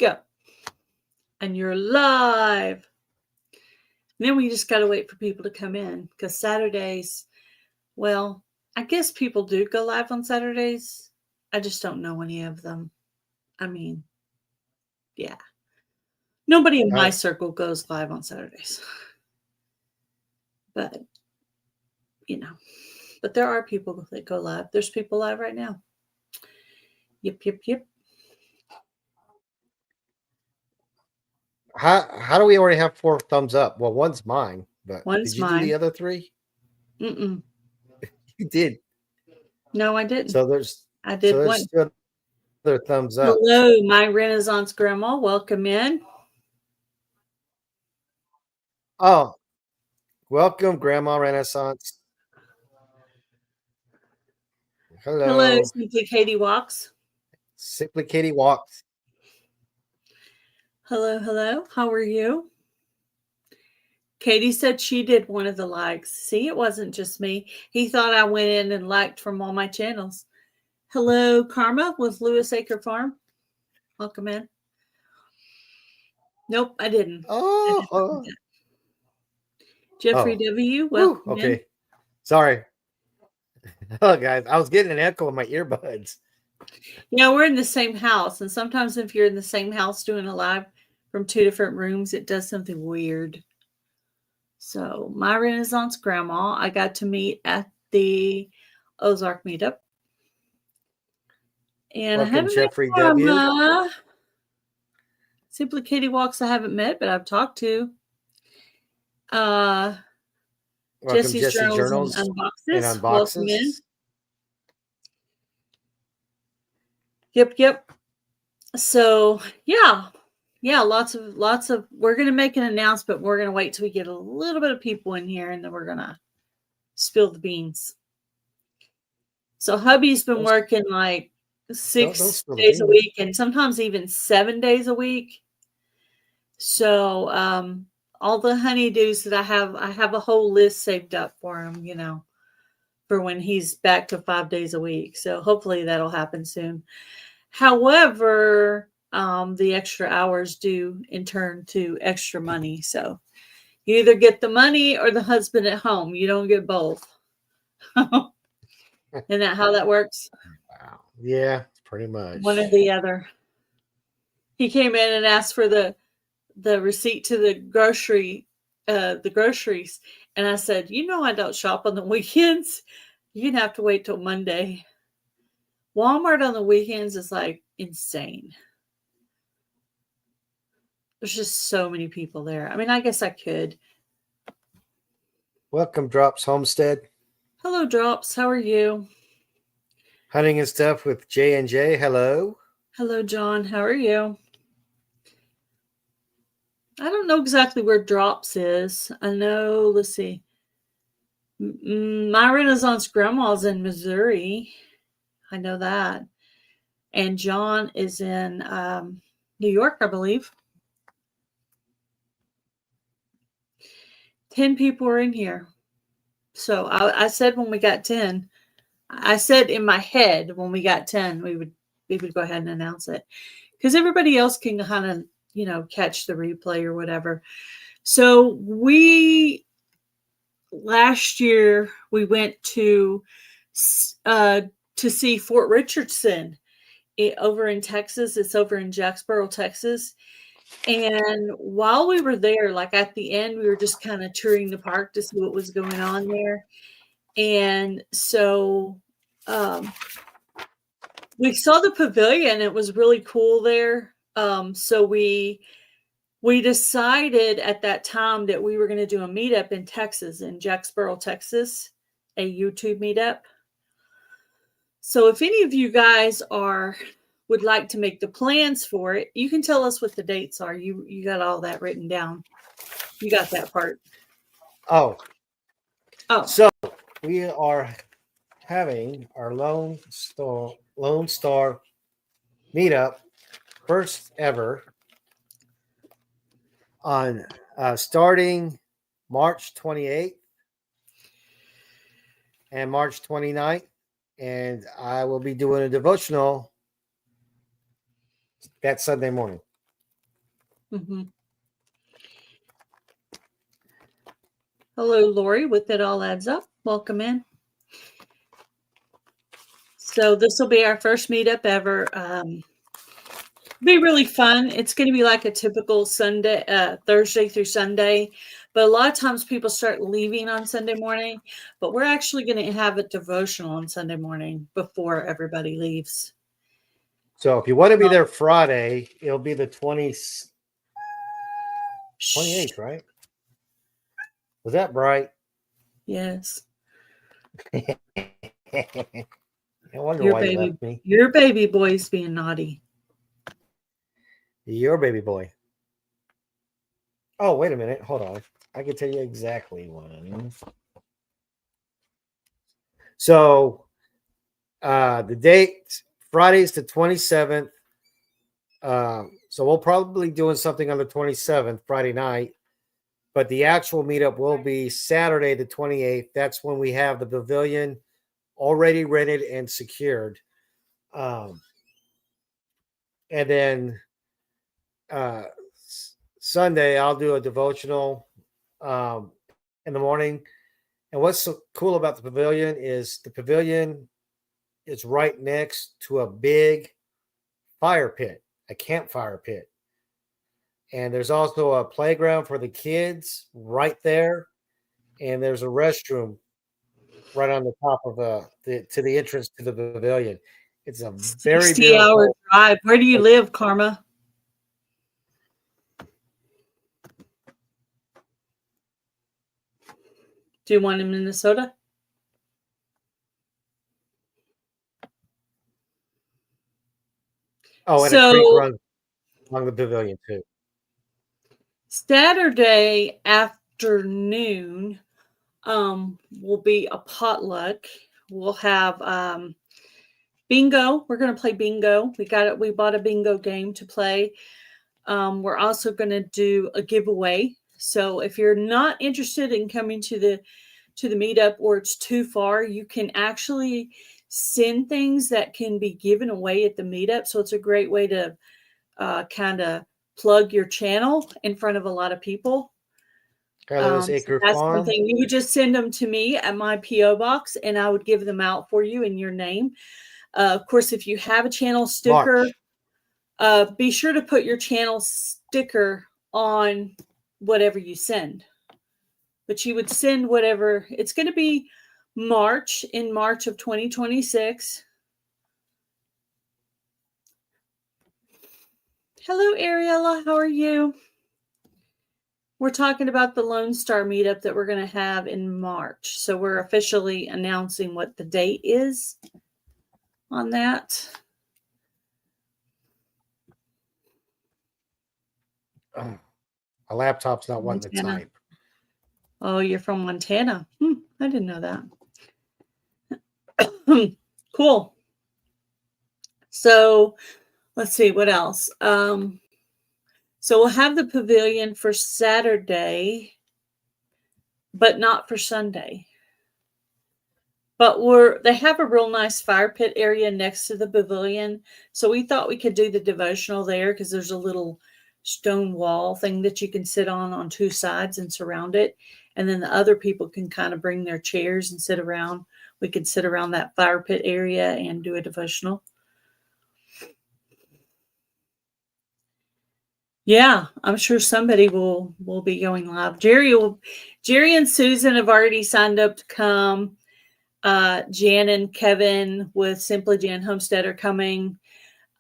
go. And you're live. And then we just got to wait for people to come in because Saturdays, well, I guess people do go live on Saturdays. I just don't know any of them. I mean, yeah. Nobody in my circle goes live on Saturdays. But, but there are people that go live. There's people live right now. Yep. How do we already have 4 thumbs up? Well, one's mine, but did you do the other 3? Mm-mm. You did. No, I didn't. I did one. Still other thumbs up. Hello, my Renaissance grandma. Welcome in. Oh, welcome, Grandma Renaissance. Hello, Simply Katie Walks. Simply Katie Walks. Hello. How are you? Katie said she did one of the likes. See, it wasn't just me. He thought I went in and liked from all my channels. Hello, Karma with Lewis Acre Farm. Welcome in. Nope, I didn't. Oh. Jeffrey W. Welcome in. Sorry. Oh, guys, I was getting an echo in my earbuds. Yeah, we're in the same house. And sometimes if you're in the same house doing a live from 2 different rooms, it does something weird. So my Renaissance grandma, I got to meet at the Ozark meetup. And welcome, I haven't Jeffrey met W. Simply Katie Walks I haven't met, but I've talked to. Jesse's Journals and Unboxes. Welcome in. Yep. So yeah, lots of. We're gonna make an announcement. We're gonna wait till we get a little bit of people in here, and then we're gonna spill the beans. So hubby's been working like 6 days a week, and sometimes even 7 days a week. So all the honeydews that I have a whole list saved up for him, for when he's back to 5 days a week. So hopefully that'll happen soon. However, the extra hours do in turn to extra money. So you either get the money or the husband at home. You don't get both. Isn't that how that works? Wow. Yeah, pretty much. One or the other. He came in and asked for the receipt to the groceries. And I said, I don't shop on the weekends. You're going to have to wait till Monday. Walmart on the weekends is like insane. There's just so many people there. I mean, I guess I could. Welcome, Drops Homestead. Hello, Drops. How are you? Hunting and Stuff with J&J. Hello. Hello, John. How are you? I don't know exactly where Drops is. I know, let's see. My Renaissance grandma's in Missouri. I know that. And John is in New York, I believe. 10 people are in here. So I said when we got 10, I said in my head when we got 10, we would go ahead and announce it. Because everybody else can kind of, catch the replay or whatever. So last year we went to see Fort Richardson over in Texas. It's over in Jacksboro, Texas. And while we were there, like at the end, we were just kind of touring the park to see what was going on there. And so we saw the pavilion. It was really cool there. So we decided at that time that we were going to do a meetup in Texas, in Jacksboro, Texas, a YouTube meetup. So if any of you guys would like to make the plans for it, you can tell us what the dates are. You got all that written down. You got that part. Oh. So we are having our Lone Star meetup, first ever, on starting March 28th and March 29th. And I will be doing a devotional that Sunday morning. Mm-hmm. Hello, Lori, with It All Adds Up. Welcome in. So this will be our first meetup ever. Be really fun. It's going to be like a typical Sunday, Thursday through Sunday, but a lot of times people start leaving on Sunday morning. But we're actually going to have a devotional on Sunday morning before everybody leaves. So if you want to be there Friday, it'll be the 28th, right? Was that bright? Yes. I wonder Your why you baby, left me. your baby boy's being naughty. Your baby boy. Oh, wait a minute. Hold on. I can tell you exactly when. So the date, Friday's the 27th. So we'll probably be doing something on the 27th, Friday night. But the actual meetup will be Saturday, the 28th. That's when we have the pavilion already rented and secured. And then Sunday, I'll do a devotional in the morning. And what's so cool about the pavilion is right next to a big fire pit, a campfire pit. And there's also a playground for the kids right there. And there's a restroom right on the top of the entrance to the pavilion. It's a very 60-hour beautiful drive. Where do you live, Karma? Do you want in Minnesota? Oh, and a creek runs along the pavilion too. Saturday afternoon will be a potluck. We'll have bingo. We're going to play bingo. We bought a bingo game to play. We're also going to do a giveaway. So if you're not interested in coming to the meetup or it's too far, you can actually send things that can be given away at the meetup. So it's a great way to kind of plug your channel in front of a lot of people. Carlos Acre that's Farm. one thing. You would just send them to me at my P.O. box and I would give them out for you in your name. Of course, if you have a channel sticker, be sure to put your channel sticker on whatever you send. But you would send whatever. It's going to be in March of 2026. Hello, Ariella. How are you? We're talking about the Lone Star meetup that we're going to have in March. So we're officially announcing what the date is on that. My laptop's not wanting to type. Oh, you're from Montana. I didn't know that. Cool. So let's see what else. So we'll have the pavilion for Saturday, but not for Sunday. But they have a real nice fire pit area next to the pavilion. So we thought we could do the devotional there because there's a little stone wall thing that you can sit on two sides and surround it. And then the other people can kind of bring their chairs and sit around. We could sit around that fire pit area and do a devotional. Yeah, I'm sure somebody will be going live. Jerry and Susan have already signed up to come. Jan and Kevin with Simply Jan Homestead are coming.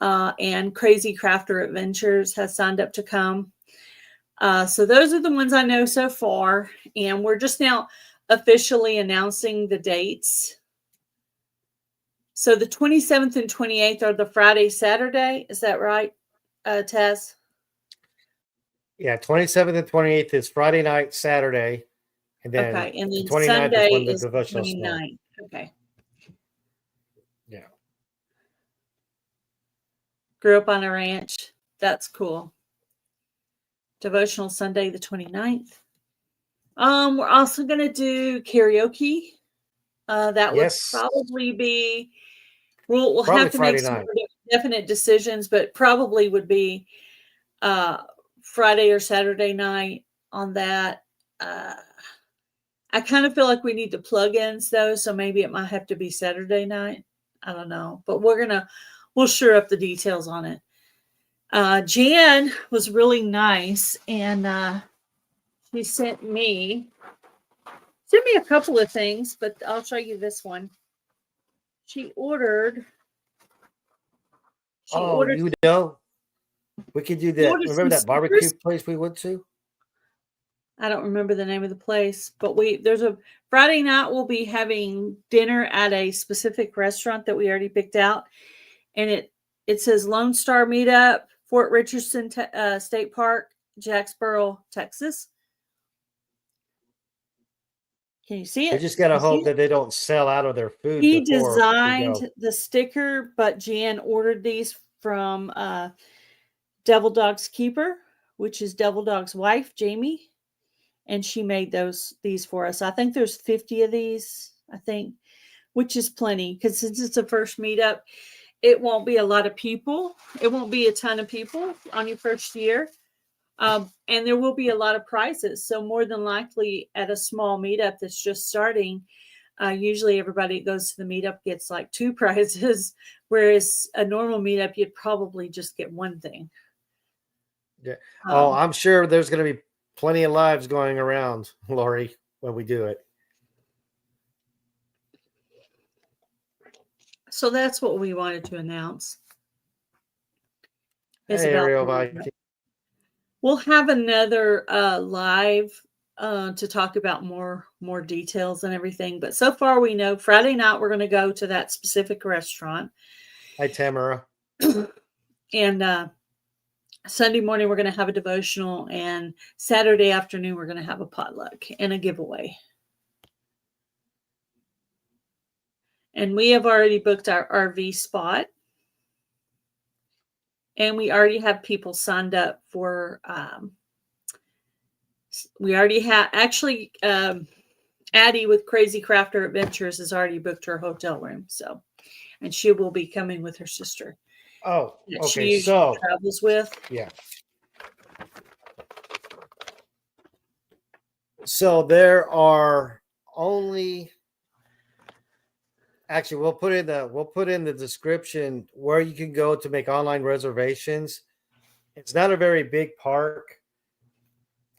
And Crazy Crafter Adventures has signed up to come. So those are the ones I know so far. And we're just now officially announcing the dates. So the 27th and 28th are the Friday, Saturday. Is that right, Taz? Yeah, 27th and 28th is Friday night, Saturday. And then, okay, and then 29th Sunday is when the is devotional 29th. Okay. Yeah. Grew up on a ranch. That's cool. Devotional Sunday the 29th. We're also going to do karaoke. That would probably be, we'll have to Friday make some night. definite decisions, but probably would be Friday or Saturday night on that. I kind of feel like we need the plugins though, so maybe it might have to be Saturday night. I don't know, but we'll sure up the details on it. Jan was really nice, and she sent me a couple of things, but I'll show you this one. She ordered. You know, we could do that. Remember that barbecue place we went to? I don't remember the name of the place, but there's a Friday night we'll be having dinner at a specific restaurant that we already picked out, and it says Lone Star Meetup, Fort Richardson State Park, Jacksboro, Texas. Can you see it? We just gotta hope that they don't sell out of their food. He designed the sticker, but Jan ordered these from Devil Dog's Keeper, which is Devil Dog's wife, Jamie, and she made these for us. I think there's 50 of these, which is plenty, because since it's a first meetup, it won't be a lot of people. It won't be a ton of people on your first year. And there will be a lot of prizes. So more than likely at a small meetup that's just starting, usually everybody that goes to the meetup gets like 2 prizes, whereas a normal meetup, you'd probably just get one thing. Yeah. I'm sure there's going to be plenty of lives going around, Lori, when we do it. So that's what we wanted to announce. Hey, Ariel, we'll have another live to talk about more details and everything. But so far we know Friday night we're going to go to that specific restaurant. Hi, Tamara. And Sunday morning we're going to have a devotional, and Saturday afternoon we're going to have a potluck and a giveaway. And we have already booked our RV spot. And we already have people signed up for, we already have, actually, Addie with Crazy Crafter Adventures has already booked her hotel room. So, and she will be coming with her sister. Oh, okay. She usually travels with. Yeah. So there are only, actually, we'll put in the description where you can go to make online reservations. It's not a very big park.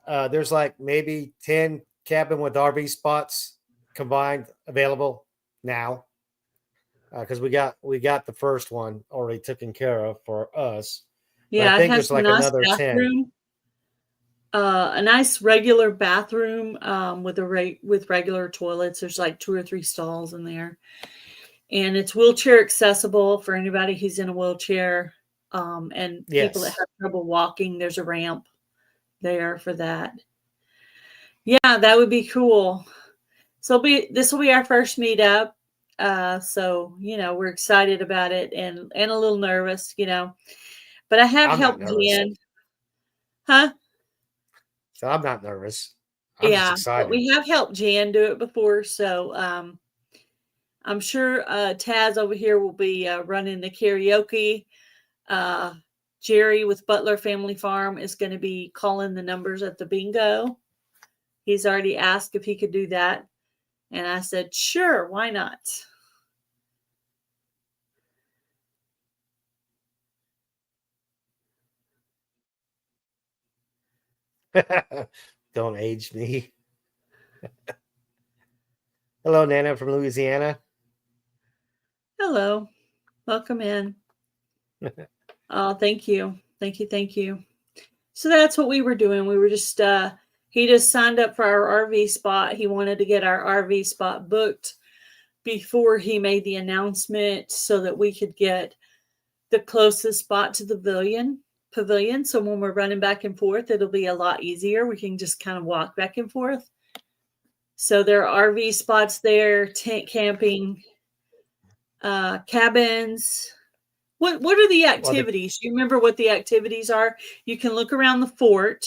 There's like maybe 10 cabin with RV spots combined available now, because we got the first one already taken care of for us. Yeah, but I think there's like another bathroom, 10. A nice regular bathroom with regular toilets. There's like 2 or 3 stalls in there. And it's wheelchair accessible for anybody who's in a wheelchair. And people that have trouble walking, there's a ramp there for that. Yeah, that would be cool. So this will be our first meetup. So, we're excited about it and a little nervous, But I have helped Jan. Huh? So I'm not nervous. I'm just excited. But we have helped Jan do it before. So I'm sure Taz over here will be running the karaoke. Jerry with Butler Family Farm is going to be calling the numbers at the bingo. He's already asked if he could do that. And I said, sure, why not? Don't age me. Hello, Nana from Louisiana. Hello. Welcome in. Oh, thank you. Thank you. So that's what we were doing. We were just, he just signed up for our RV spot. He wanted to get our RV spot booked before he made the announcement so that we could get the closest spot to the pavilion. So when we're running back and forth, it'll be a lot easier. We can just kind of walk back and forth. So there are RV spots there, tent camping, cabins. What are the activities? Do you remember what the activities are? You can look around the fort.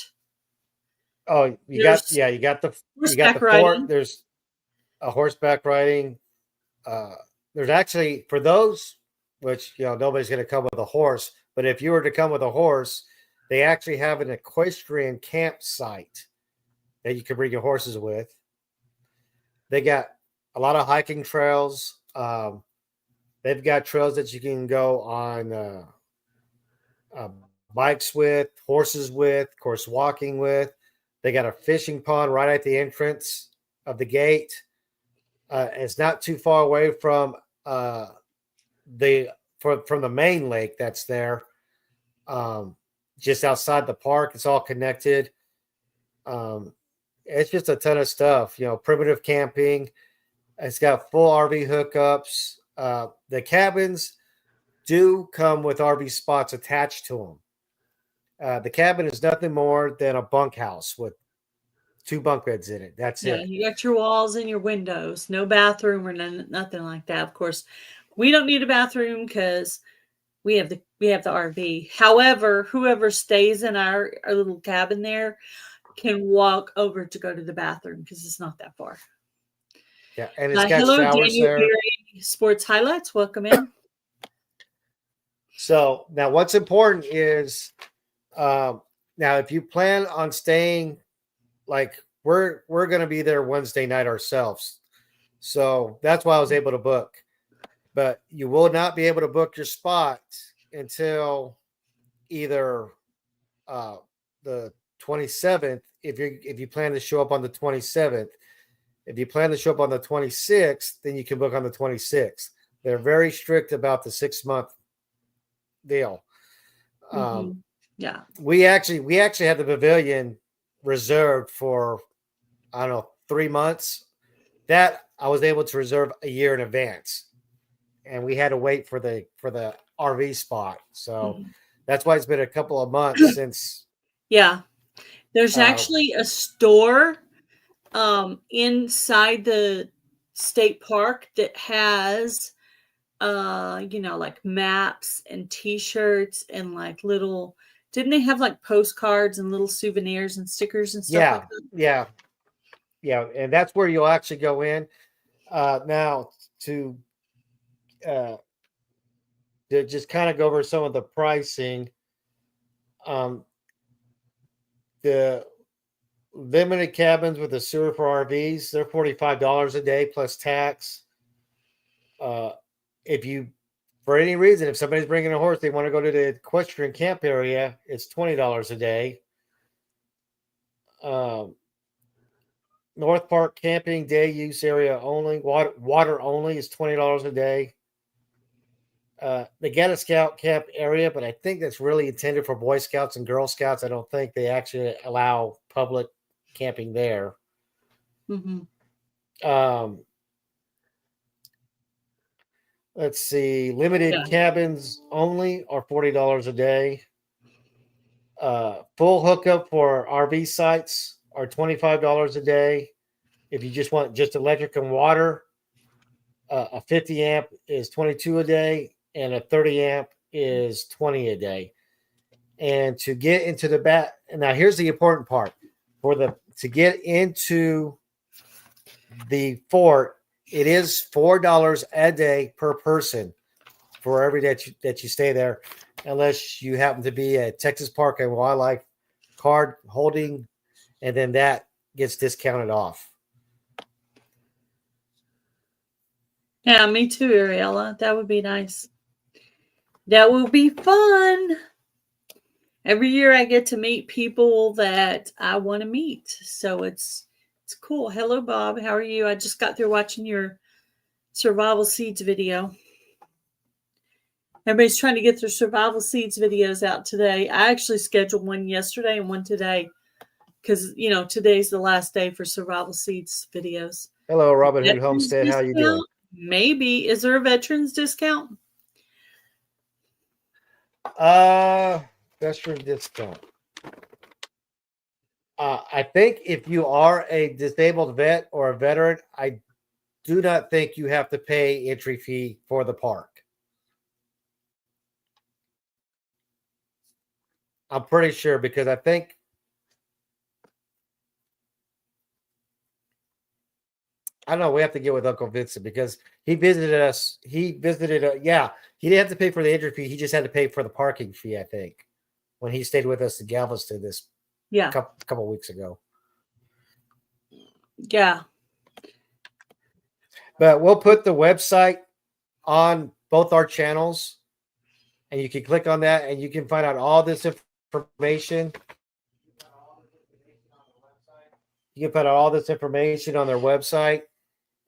Oh, you got the fort. There's a horseback riding. There's actually, for those, which nobody's going to come with a horse, but if you were to come with a horse, They actually have an equestrian campsite that you can bring your horses with. They got a lot of hiking trails. They've got trails that you can go on uh, bikes with, horses with, of course, walking with. They got a fishing pond right at the entrance of the gate. It's not too far away from the from the main lake that's there. Just outside the park, it's all connected. Um, it's just a ton of stuff. Primitive camping. It's got full RV hookups. The cabins do come with RV spots attached to them. The cabin is nothing more than a bunkhouse with 2 bunk beds in it. That's Yeah, it. you got your walls and your windows, no bathroom or nothing like that. Of course, we don't need a bathroom because we have the RV. However, whoever stays in our little cabin there can walk over to go to the bathroom because it's not that far. Yeah, and it's got Hello, showers Daniel there. Berry, Sports Highlights. Welcome in. So now, what's important is now if you plan on staying, like we're going to be there Wednesday night ourselves, so that's why I was able to book. But you will not be able to book your spot until either the 27th if you plan to show up on the 27th. If you plan to show up on the 26th, then you can book on the 26th. They're very strict about the 6-month deal. Yeah, we actually had the pavilion reserved for, I don't know, 3 months. That I was able to reserve a year in advance, and we had to wait for the RV spot. So that's why it's been a couple of months since. Yeah, there's actually a store inside the state park that has like maps and t-shirts and like little, didn't they have like postcards and little souvenirs and stickers and stuff like that? Yeah, and that's where you'll actually go in. Now to just kind of go over some of the pricing. The limited cabins with a sewer for RVs, they're $45 a day plus tax. If you, for any reason, if somebody's bringing a horse, they want to go to the equestrian camp area, it's $20 a day. North Park camping day use area only, water only is $20 a day. They got a scout camp area, but I think that's really intended for Boy Scouts and Girl Scouts. I don't think they actually allow public camping there. Let's see, limited cabins only are $40 a day. Full hookup for RV sites are $25 a day. If you just want just electric and water, a 50 amp is $22 a day, and a 30 amp is $20 a day. And to get into the back, now here's the important part: to get into the fort, it is $4 a day per person for every day that you stay there, unless you happen to be a Texas Park and Wildlife card holding, and then that gets discounted off. Yeah, me too, Ariella. That would be nice. That will be fun. Every year I get to meet people that I want to meet. So it's cool. Hello, Bob. How are you? I just got through watching your survival seeds video. Everybody's trying to get their survival seeds videos out today. I actually scheduled one yesterday and one today because, today's the last day for survival seeds videos. Hello, Robin Hood Homestead. How you doing? Maybe. Is there a veterans discount? Veteran discount. I think if you are a disabled vet or a veteran, I do not think you have to pay entry fee for the park. I'm pretty sure, because I think I don't know. We have to get with Uncle Vincent because he visited us. He didn't have to pay for the entry fee. He just had to pay for the parking fee, I think. when he stayed with us in Galveston this Yeah. couple weeks ago. Yeah. But we'll put the website on both our channels, and you can click on that and you can find out all this information. You can put out all this information on their website,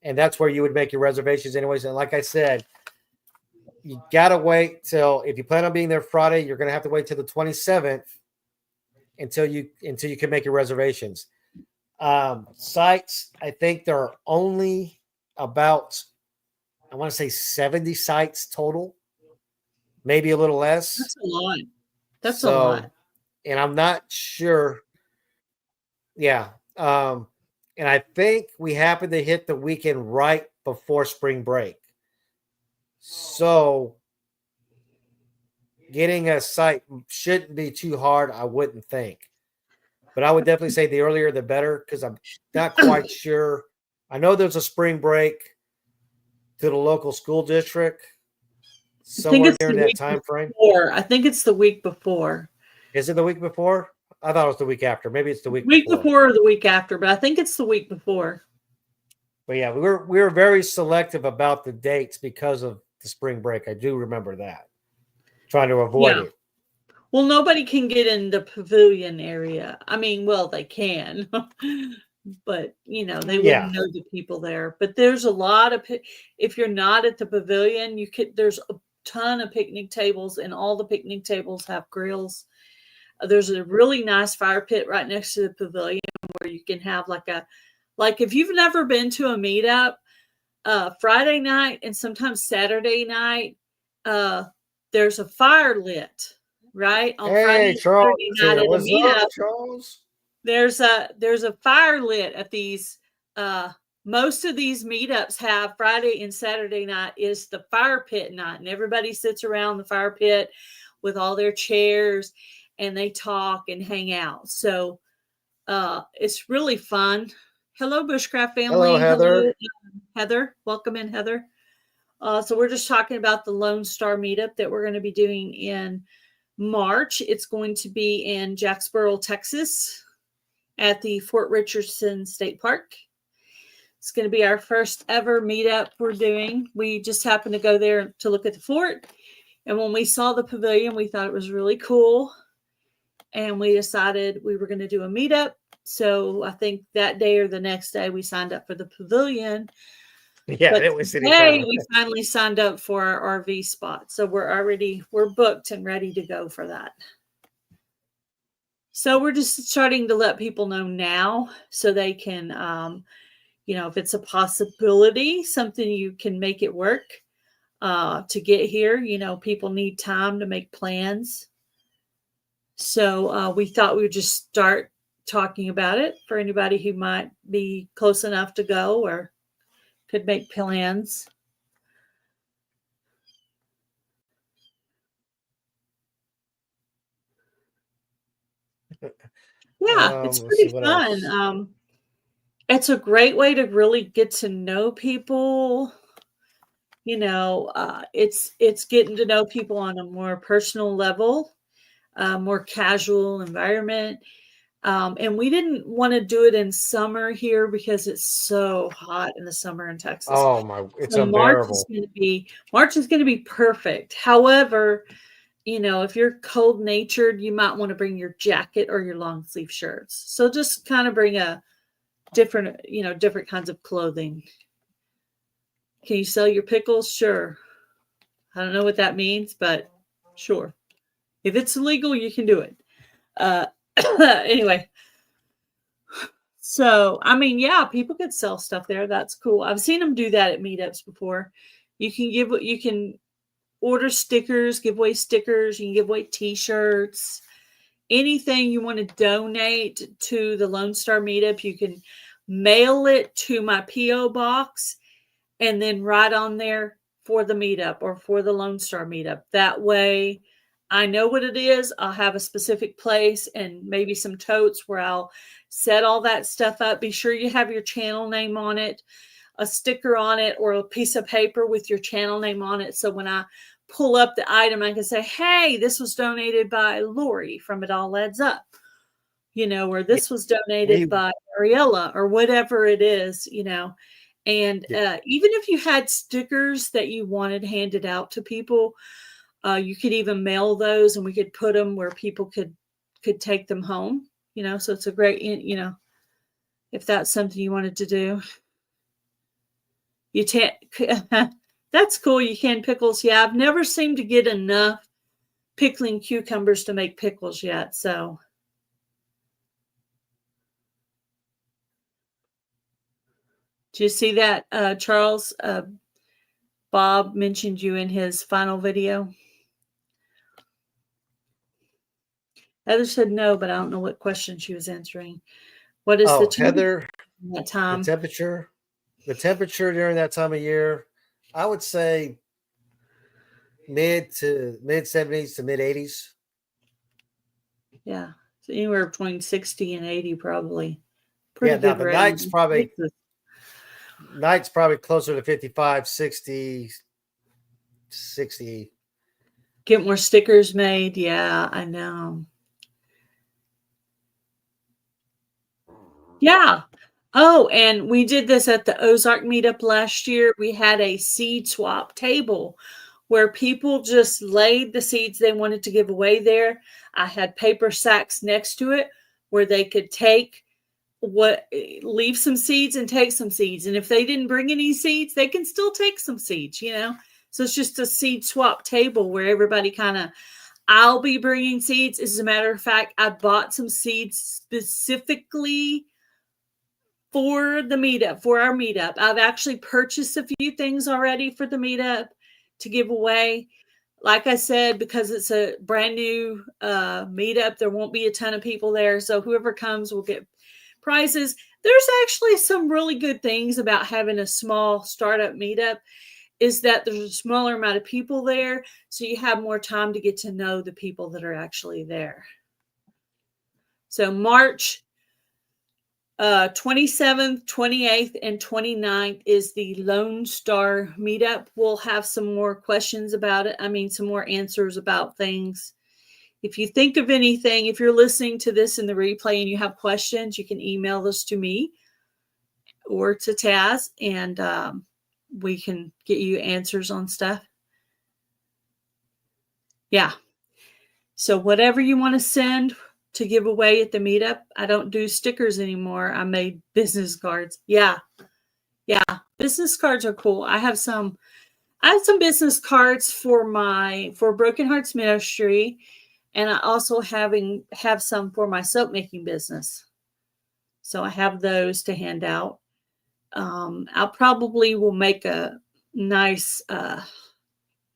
and that's where you would make your reservations anyways. And like I said, you got to wait till, if you plan on being there Friday, you're going to have to wait till the 27th until you can make your reservations. Sites, I think there are only about, I want to say 70 sites total, maybe a little less. That's a lot. That's a lot. And I'm not sure. Yeah. And I think we happen to hit the weekend right before spring break. So getting a site shouldn't be too hard, I wouldn't think. But I would definitely say the earlier the better, because I'm not quite sure. I know there's a spring break to the local school district somewhere during that time frame. I think it's the week before. Is it the week before? I thought it was the week after. Maybe it's the week before or the week after, but I think it's the week before. But yeah, we were very selective about the dates because of the spring break. I do remember that. Trying to avoid it. Well, nobody can get in the pavilion area. I mean, well, they can, but they wouldn't know the people there. But there's a lot of, if you're not at the pavilion, there's a ton of picnic tables, and all the picnic tables have grills. There's a really nice fire pit right next to the pavilion where you can have like if you've never been to a meetup, Friday night and sometimes Saturday night, there's a fire lit. Right on Friday, Charles, night at a meetup, Charles. There's a fire lit at these. Most of these meetups have Friday and Saturday night is the fire pit night, and everybody sits around the fire pit with all their chairs, and they talk and hang out. So it's really fun. Hello, Bushcraft family. Hello, Heather. Hello, Heather. Welcome in, Heather. So we're just talking about the Lone Star meetup that we're going to be doing in March. It's going to be in Jacksboro, Texas, at the Fort Richardson State Park. It's going to be our first ever meetup we're doing. We just happened to go there to look at the fort, and when we saw the pavilion, we thought it was really cool, and we decided we were going to do a meetup. So I think that day or the next day we signed up for the pavilion. Yeah, but it was today we finally signed up for our RV spot. So we're booked and ready to go for that. So we're just starting to let people know now so they can, if it's a possibility, something you can make it work to get here. People need time to make plans. So we thought we would just start talking about it for anybody who might be close enough to go or could make plans. Yeah, it's pretty fun. It's a great way to really get to know people. It's getting to know people on a more personal level, more casual environment. And we didn't want to do it in summer here because it's so hot in the summer in Texas. Oh my, it's unbearable. March is going to be perfect. However, if you're cold natured, you might want to bring your jacket or your long sleeve shirts. So just kind of bring a different kinds of clothing. Can you sell your pickles? Sure. I don't know what that means, but sure. If it's illegal, you can do it. Anyway. So, people could sell stuff there. That's cool. I've seen them do that at meetups before. You can order stickers, give away stickers. You can give away t-shirts, anything you want to donate to the Lone Star meetup. You can mail it to my P.O. box and then write on there for the meetup or for the Lone Star meetup. That way I know what it is. I'll have a specific place and maybe some totes where I'll set all that stuff up. Be sure you have your channel name on it, a sticker on it, or a piece of paper with your channel name on it. So when I pull up the item. I can say, hey, this was donated by Lori from It All Adds Up, or this was donated by Ariella or whatever it is, And even if you had stickers that you wanted handed out to people, you could even mail those, and we could put them where people could take them home, so it's a great, if that's something you wanted to do. That's cool. You can pickles. Yeah, I've never seemed to get enough pickling cucumbers to make pickles yet. So, do you see that, Charles? Bob mentioned you in his final video. Heather said no, but I don't know what question she was answering. What is the temperature Heather? that time? The temperature during that time of year, I would say mid 70s to mid 80s. Yeah, so anywhere between 60 and 80, probably. Pretty Yeah, good the range. night's probably closer to 55, 60. Get more stickers made. Yeah, I know. Yeah. Oh, and we did this at the Ozark meetup last year. We had a seed swap table where people just laid the seeds they wanted to give away there. I had paper sacks next to it where they could leave some seeds and take some seeds. And if they didn't bring any seeds, they can still take some seeds, So it's just a seed swap table where everybody I'll be bringing seeds. As a matter of fact, I bought some seeds specifically for our meetup. I've actually purchased a few things already for the meetup to give away. Like I said, because it's a brand new meetup, there won't be a ton of people there. So whoever comes will get prizes. There's actually some really good things about having a small startup meetup, is that there's a smaller amount of people there. So you have more time to get to know the people that are actually there. So March 27th, 28th, and 29th is the Lone Star meetup. We'll have some more questions about it. Some more answers about things. If you think of anything, if you're listening to this in the replay and you have questions, you can email those to me or to Taz, and we can get you answers on stuff. Yeah. So whatever you want to send to give away at the meetup. I don't do stickers anymore. I made business cards. Yeah. Business cards are cool. I have some business cards for Broken Hearts Ministry, and I also have some for my soap making business. So I have those to hand out. I'll probably will make a nice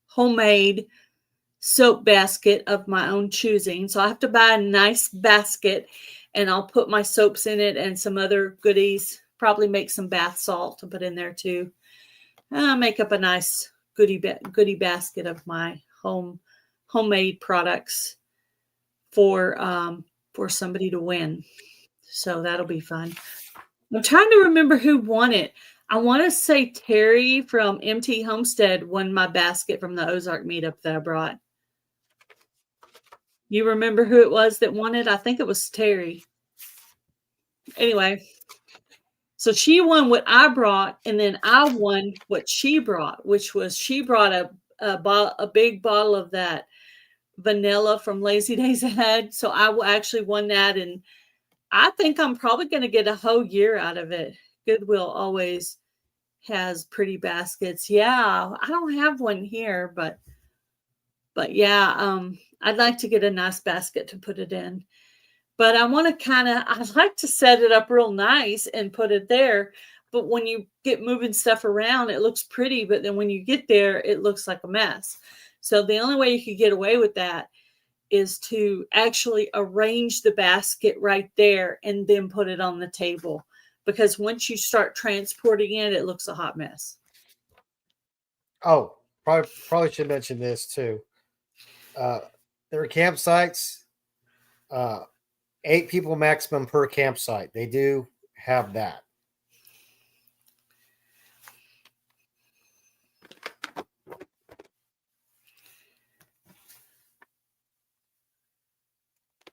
homemade soap basket of my own choosing. So I have to buy a nice basket, and I'll put my soaps in it and some other goodies. Probably make some bath salt to put in there too. Make up a nice goodie basket of my homemade products for somebody to win. So that'll be fun. I'm trying to remember who won it. I want to say Terry from MT Homestead won my basket from the Ozark meetup that I brought. You remember who it was that won it? I think it was Terry. Anyway, so she won what I brought, and then I won what she brought, which was she brought a big bottle of that vanilla from Lazy Days Ahead. So I actually won that, and I think I'm probably going to get a whole year out of it. Goodwill always has pretty baskets. Yeah, I don't have one here, but yeah, I'd like to get a nice basket to put it in. But I want to I'd like to set it up real nice and put it there. But when you get moving stuff around, it looks pretty. But then when you get there, it looks like a mess. So the only way you could get away with that is to actually arrange the basket right there and then put it on the table. Because once you start transporting it, it looks a hot mess. Oh, probably should mention this too. There are campsites, 8 people maximum per campsite. They do have that.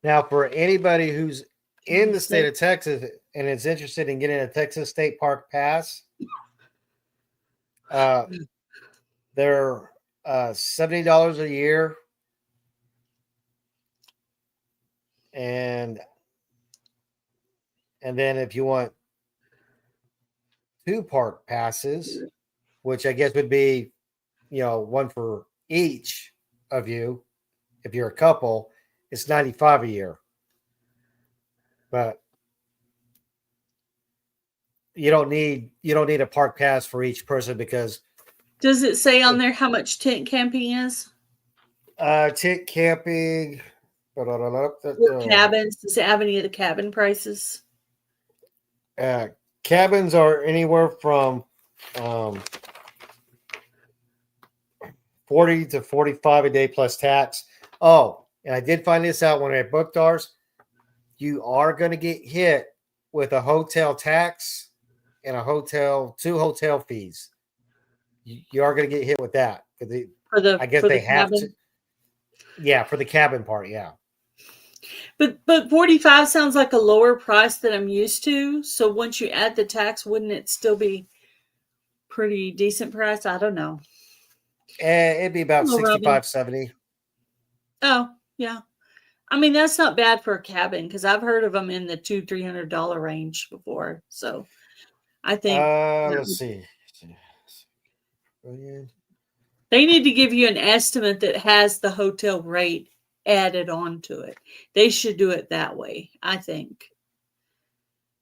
Now, for anybody who's in the state Say- of Texas and is interested in getting a Texas State Park pass, uh, they're $70 a year, and then if you want 2 park passes, which I guess would be, one for each of you, if you're a couple, it's 95 a year. But you don't need a park pass for each person because Does it say on there how much tent camping is? tent camping, Or cabins? Does it have any of the cabin prices? cabins are anywhere from 40 to 45 a day plus tax. Oh, and I did find this out when I booked ours. You are going to get hit with a hotel tax and two hotel fees. You are going to get hit with that. I guess they have to. Yeah, for the cabin part, yeah. But 45 sounds like a lower price than I'm used to. So once you add the tax, wouldn't it still be pretty decent price? I don't know. It'd be about Hello, Robin. 65, 70. Oh, yeah. I mean, that's not bad for a cabin because I've heard of them in the $200-300 range before. So I think Let's see. they need to give you an estimate that has the hotel rate added onto it. They should do it that way, I think.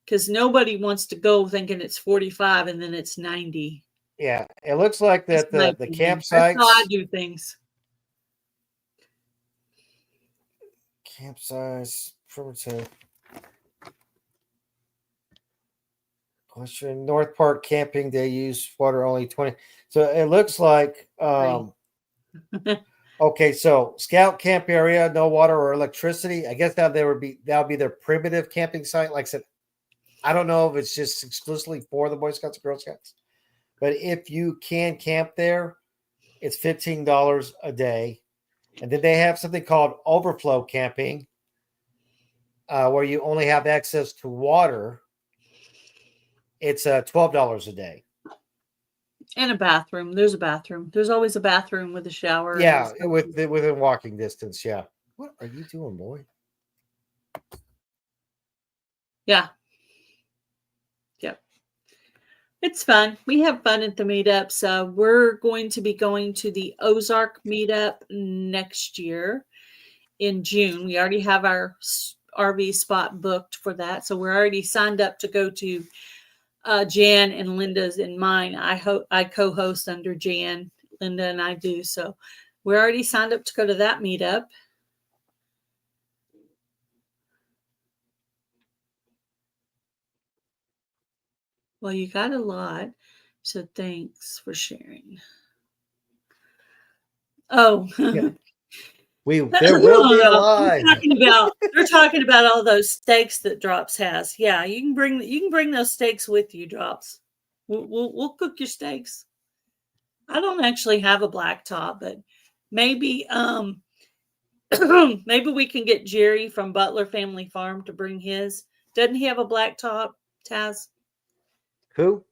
Because nobody wants to go thinking it's 45 and then it's 90. Yeah, it looks like That's that my the opinion. That's how I campsites. do things. Campsites. Question: North Park camping. They use water only 20. So it looks like. Right. Okay, so scout camp area, no water or electricity. I guess that would be their primitive camping site. Like I said, I don't know if it's just exclusively for the Boy Scouts and Girl Scouts, but if you can camp there, it's $15 a day. And then they have something called overflow camping, where you only have access to water. It's $12 a day. And a bathroom. There's a bathroom. There's always a bathroom with a shower. Yeah, within walking distance. Yeah. What are you doing, boy? Yeah. Yep. It's fun. We have fun at the meetups. We're going to be going to the Ozark meetup next year in June. We already have our RV spot booked for that. So we're already signed up to go to Jan and Linda's and mine. I co-host under Jan. Linda and I do. So we're already signed up to go to that meetup. Well, you got a lot. So thanks for sharing. Oh, Yeah. There will be a lie. They're talking about all those steaks that Drops has. Yeah, you can bring those steaks with you, Drops. We'll cook your steaks. I don't actually have a black top, but maybe maybe we can get Jerry from Butler Family Farm to bring his. Doesn't he have a black top, Taz? Who?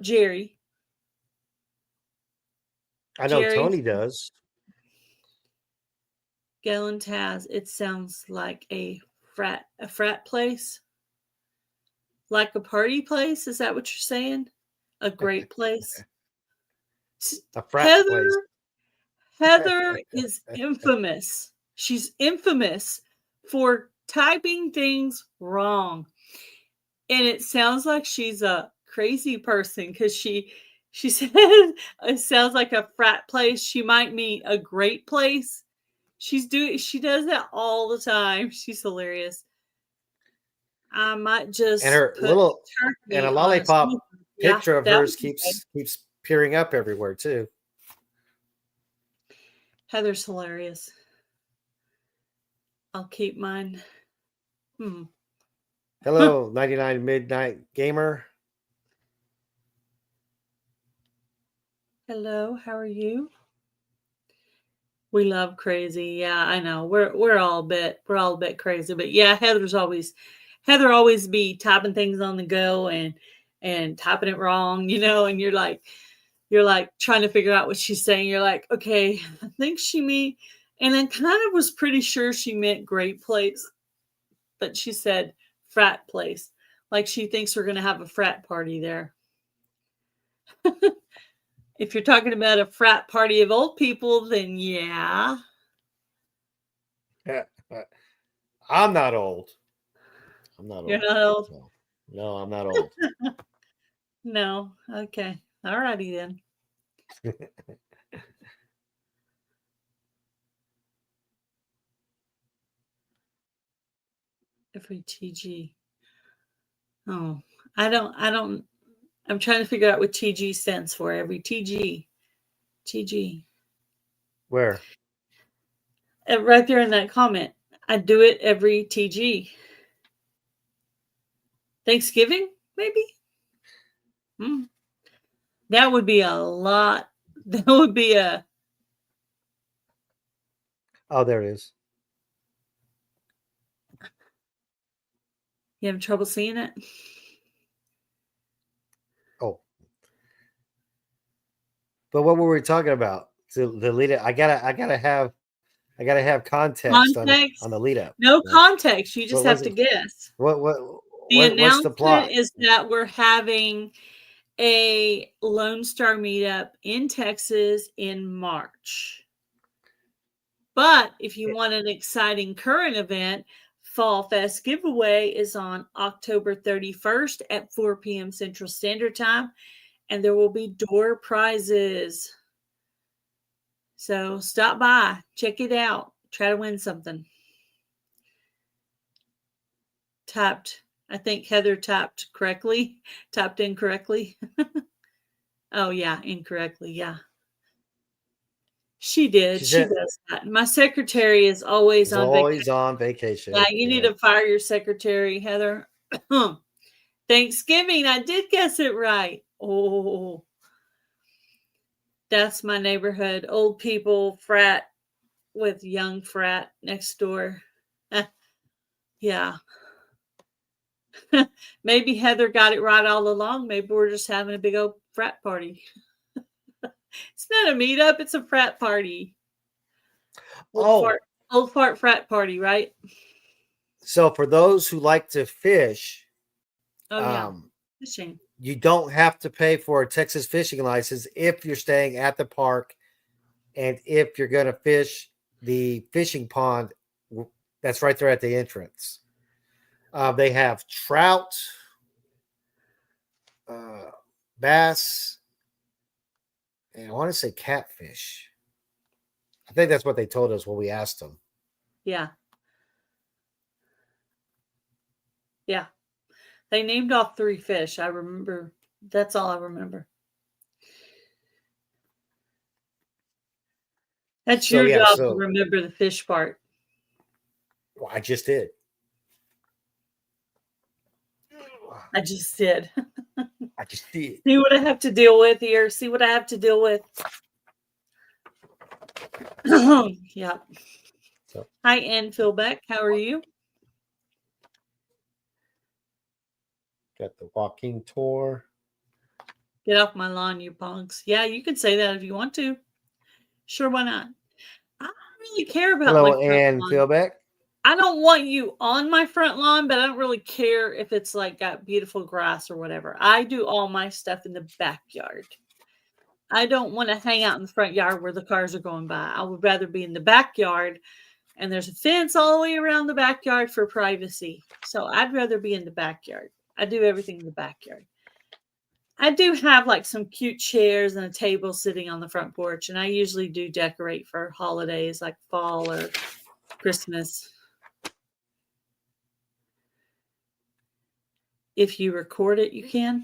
Jerry. I know Jerry. Tony does. Gail and Taz. It sounds like a frat place. Like a party place? Is that what you're saying? A great place? A frat place. Heather is infamous. She's infamous for typing things wrong. And it sounds like she's a crazy person because she said it sounds like a frat place. She might mean a great place. She does that all the time. She's hilarious. I might just And her put and a turkey on lollipop picture of hers would be good. keeps peering up everywhere too. Heather's hilarious. I'll keep mine. Hello, 99 Midnight Gamer. Hello, how are you? We love crazy. Yeah, I know. We're all a bit crazy, but yeah, Heather always be typing things on the go and typing it wrong, and you're like trying to figure out what she's saying. You're like, okay, I think she mean, and then kind of was pretty sure she meant great place, but she said frat place, like she thinks we're gonna have a frat party there. If you're talking about a frat party of old people, then yeah. I'm not old. I'm not You're old. not old? No, I'm not old. No. Okay. All righty then. Every TG. Oh, I'm trying to figure out what TG stands for. Every TG. TG. Where? Right there in that comment. I do it every TG. Thanksgiving, maybe? That would be a lot. That would be a. Oh, there it is. You having trouble seeing it? Oh. But what were we talking about? To lead it, I gotta have context on the lead up. No context. You just have to guess. The What's the plot? announcement is that we're having a Lone Star meetup in Texas in March. But if you want an exciting current event, Fall Fest giveaway is on October 31st at 4 p.m. Central Standard Time, and there will be door prizes. So stop by, check it out, try to win something. I think Heather typed incorrectly. Oh, yeah, incorrectly. Yeah. She did. She does that. My secretary is always on vacation. Yeah, you need to fire your secretary, Heather. Thanksgiving, I did guess it right. Oh, that's my neighborhood. Old people frat with young frat next door. Yeah. Maybe Heather got it right all along. Maybe we're just having a big old frat party. It's not a meetup, it's a frat party. Old fart frat party, right? So for those who like to fish, fishing. You don't have to pay for a Texas fishing license if you're staying at the park and if you're going to fish the fishing pond that's right there at the entrance. They have trout, bass, and I want to say catfish. I think that's what they told us when we asked them. Yeah. Yeah. They named off 3 fish. I remember. That's all I remember. That's your job to remember the fish part. Well, I just did. I just did. I just did. See what I have to deal with here. See what I have to deal with. Yeah. So. Hi, Ann Philbeck. How are you? Got the walking tour. Get off my lawn, you punks. Yeah, you can say that if you want to. Sure, why not? I don't really care about Hello, Ann Philbeck. I don't want you on my front lawn, but I don't really care if it's like got beautiful grass or whatever. I do all my stuff in the backyard. I don't want to hang out in the front yard where the cars are going by. I would rather be in the backyard, and there's a fence all the way around the backyard for privacy. So I'd rather be in the backyard. I do everything in the backyard. I do have like some cute chairs and a table sitting on the front porch, and I usually do decorate for holidays like fall or Christmas. If you record it, you can.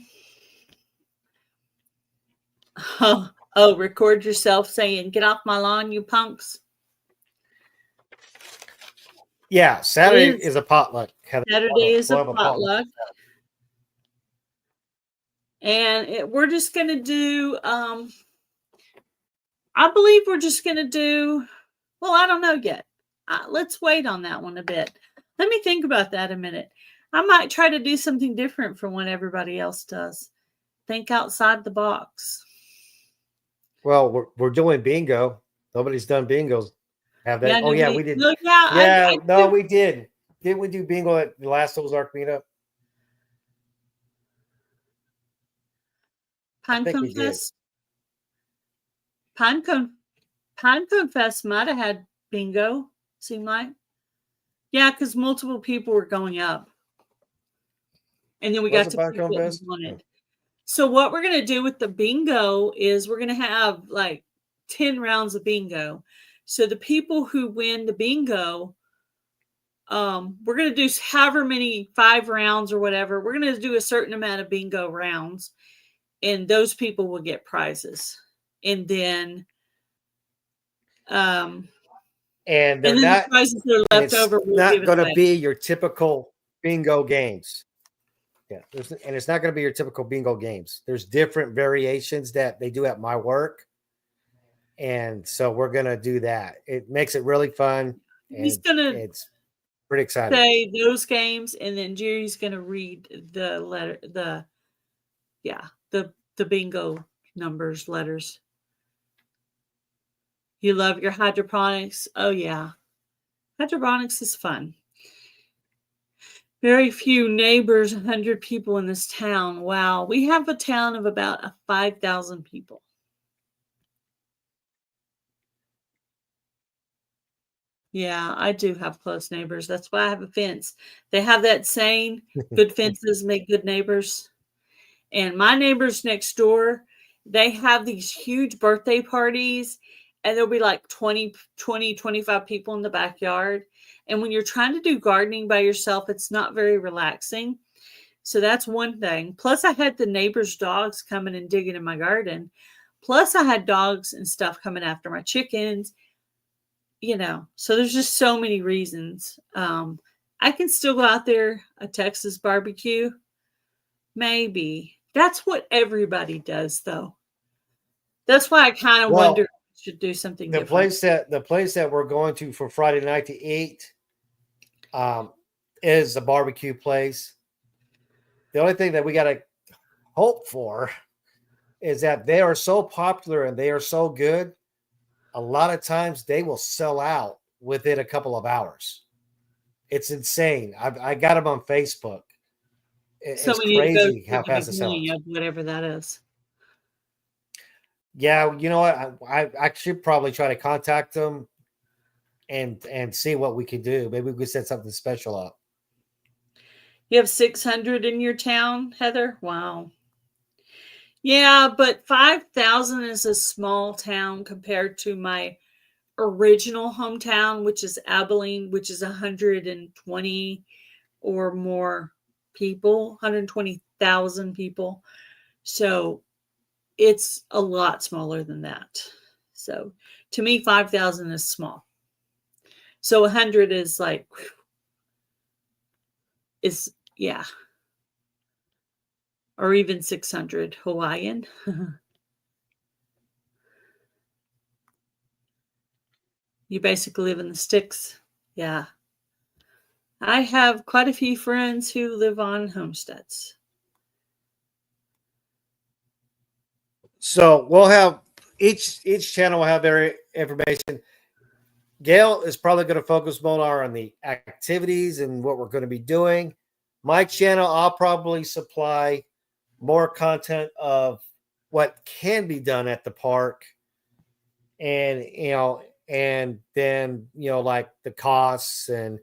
Oh, record yourself saying, "Get off my lawn, you punks." Yeah, Saturday is a potluck. Saturday is a potluck. And we're just going to do, I believe we're just going to do Well, I don't know yet. Let's wait on that one a bit. Let me think about that a minute. I might try to do something different from what everybody else does. Think outside the box. Well, we're doing bingo. Nobody's done bingos. Have they? Yeah, Oh yeah, nobody. we did. No, yeah, Yeah, I no, do. we did. Didn't we do bingo at the last Ozark meetup? I think we Pinecone did. Fest. Pinecone Pinecone Fest might have had bingo. Seemed like. Yeah, because multiple people were going up, and then we Was got it to pick Bacon what we Fest? wanted. So what we're gonna do with the bingo is we're gonna have like 10 rounds of bingo. So the people who win the bingo, we're gonna do however many 5 rounds or whatever. We're gonna do a certain amount of bingo rounds, and those people will get prizes. And then, um, And they're and then the not, prizes that are and left it's over, we'll give not it going to away. be your typical bingo games. Yeah, and it's not going to be your typical bingo games. There's different variations that they do at my work, and so we're going to do that. It makes it really fun, He's and gonna it's pretty exciting. say those games, and then Jerry's gonna read the letter, the bingo numbers, letters. You love your hydroponics? Oh yeah. Hydroponics is fun. Very few neighbors, 100 people in this town. Wow. We have a town of about 5,000 people. Yeah, I do have close neighbors. That's why I have a fence. They have that saying, good fences make good neighbors. And my neighbors next door, they have these huge birthday parties, and there'll be like 25 people in the backyard. And when you're trying to do gardening by yourself, it's not very relaxing. So that's one thing. Plus, I had the neighbors' dogs coming and digging in my garden. Plus, I had dogs and stuff coming after my chickens, So there's just so many reasons. I can still go out there, a Texas barbecue. Maybe. That's what everybody does, though. That's why I kind of wonder if Well, we should do something the different. place that we're going to for Friday night to eat is a barbecue place. The only thing that we got to hope for is that they are so popular and they are so good. A lot of times they will sell out within a couple of hours. It's insane. I got them on Facebook. So It's we need to go crazy to how the fast it beginning sells. of whatever that is. Yeah, you know what? I should probably try to contact them and see what we can do. Maybe we could set something special up. You have 600 in your town, Heather? Wow. Yeah, but 5,000 is a small town compared to my original hometown, which is Abilene, which is 120 or more people, 120,000 people. So it's a lot smaller than that. So to me, 5,000 is small. So 100 is like, yeah. Or even 600 Hawaiian. You basically live in the sticks. Yeah. I have quite a few friends who live on homesteads. So we'll have each channel will have their information. Gail is probably going to focus more on the activities and what we're going to be doing. My channel, I'll probably supply more content of what can be done at the park, and and then like the costs, and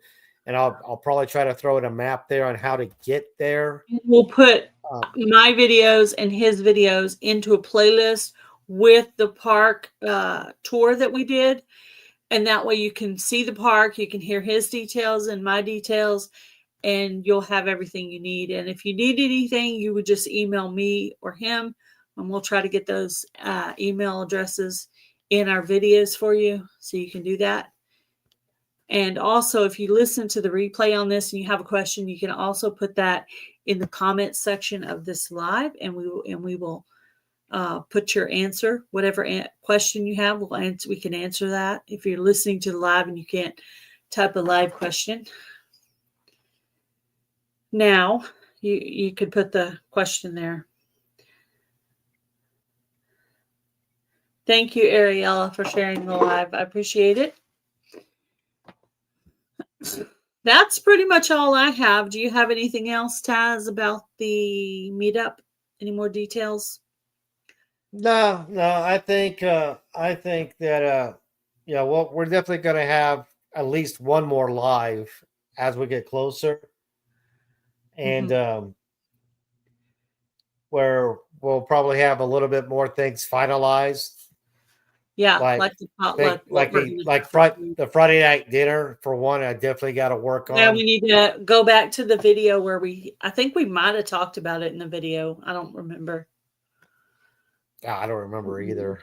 I'll probably try to throw in a map there on how to get there. We'll put Um, my videos and his videos into a playlist with the park tour that we did. And that way you can see the park, you can hear his details and my details, and you'll have everything you need. And if you need anything, you would just email me or him, and we'll try to get those email addresses in our videos for you so you can do that. And also, if you listen to the replay on this and you have a question, you can also put that in the comments section of this live, and we will put your answer, whatever question you have. We can answer that. If you're listening to the live and you can't type a live question, now you could put the question there. Thank you, Ariella, for sharing the live. I appreciate it. That's pretty much all I have. Do you have anything else, Taz, about the meetup? Any more details? No. I think that well, we're definitely going to have at least one more live as we get closer, and where we'll probably have a little bit more things finalized. Yeah, like the potluck. The Friday night dinner for one. I definitely got to work on. Yeah, we need to go back to the video where I think we might have talked about it in the video. I don't remember. I don't remember either.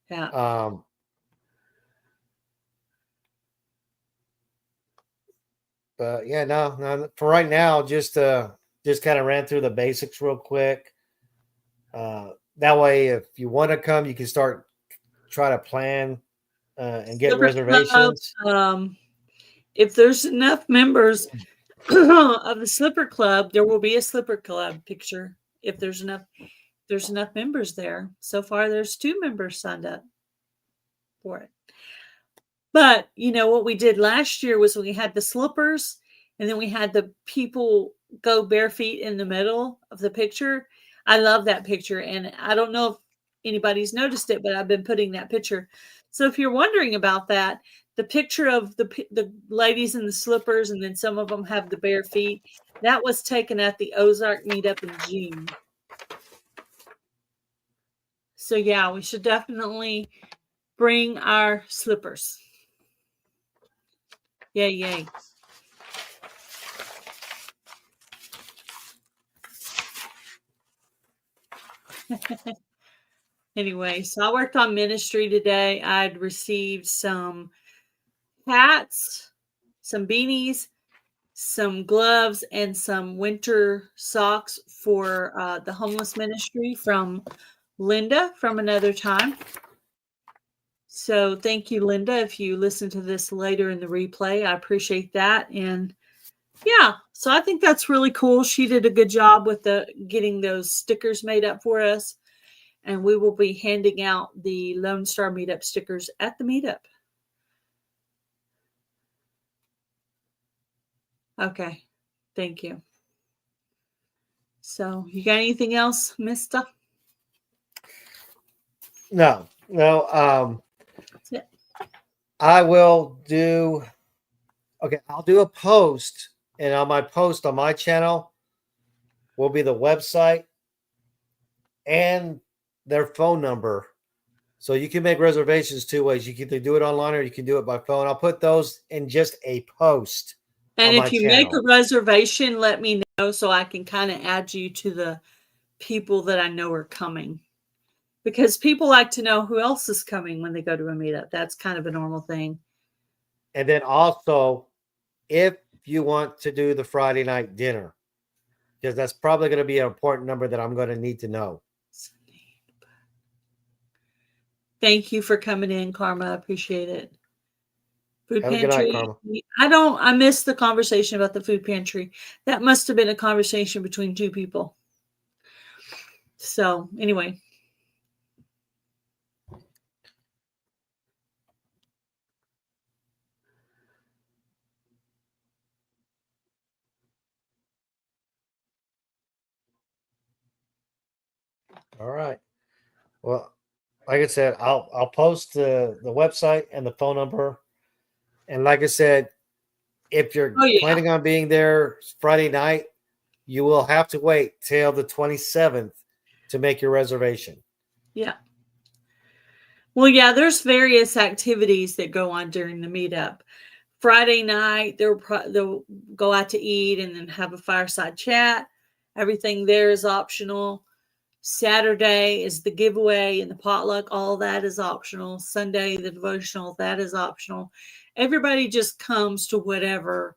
Yeah. But yeah, no. For right now, just kind of ran through the basics real quick. That way, if you want to come, you can try to plan and get reservations. If there's enough members of the Slipper Club, there will be a Slipper Club picture. If there's enough members there. So far, there's 2 members signed up for it. But what we did last year was we had the slippers, and then we had the people go bare feet in the middle of the picture. I love that picture, and I don't know if anybody's noticed it, but I've been putting that picture. So if you're wondering about that, the picture of the ladies in the slippers, and then some of them have the bare feet, that was taken at the Ozark meetup in June. So yeah, we should definitely bring our slippers. Yay. Anyway, so I worked on ministry today. I'd received some hats, some beanies, some gloves, and some winter socks for the homeless ministry from Linda from Another Time. So thank you, Linda. If you listen to this later in the replay, I appreciate that. And yeah, so I think that's really cool. She did a good job with getting those stickers made up for us. And we will be handing out the Lone Star Meetup stickers at the meetup. Okay, thank you. So, you got anything else, Mister? No. That's it. I'll do a post, and on my post on my channel will be the website and their phone number. So you can make reservations 2 ways. You can either do it online or you can do it by phone. I'll put those in just a post. And if you make a reservation, let me know so I can kind of add you to the people that I know are coming. Because people like to know who else is coming when they go to a meetup. That's kind of a normal thing. And then also, if you want to do the Friday night dinner, because that's probably going to be an important number that I'm going to need to know. Thank you for coming in, Karma. I appreciate it. Food Have pantry. a good night, Karma. I missed the conversation about the food pantry. That must have been a conversation between 2 people. So anyway. All right. Well, like I said, I'll post the website and the phone number. And like I said, if you're planning on being there Friday night, you will have to wait till the 27th to make your reservation. Yeah. Well, yeah, there's various activities that go on during the meetup. Friday night, they'll go out to eat and then have a fireside chat. Everything there is optional. Saturday is the giveaway and the potluck. All that is optional. Sunday, the devotional, that is optional. Everybody just comes to whatever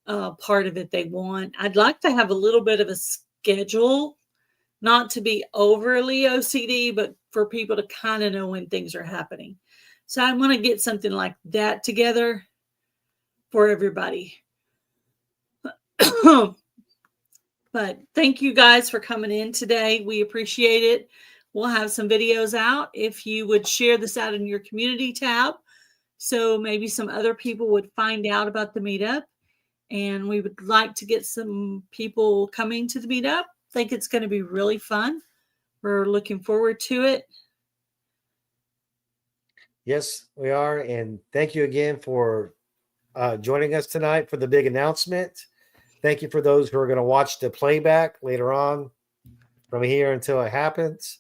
part of it they want. I'd like to have a little bit of a schedule not to be overly OCD, but for people to kind of know when things are happening. So I want to get something like that together for everybody. But thank you guys for coming in today. We appreciate it. We'll have some videos out. If you would share this out in your community tab, so maybe some other people would find out about the meetup. And we would like to get some people coming to the meetup. Think it's going to be really fun. We're looking forward to it. Yes, we are. And thank you again for joining us tonight for the big announcement. Thank you for those who are going to watch the playback later on from here until it happens.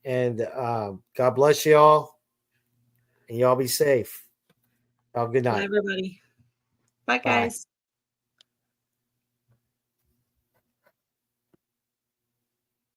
And God bless you all. And y'all be safe. Have a good night. Bye, everybody. Bye, Bye. guys.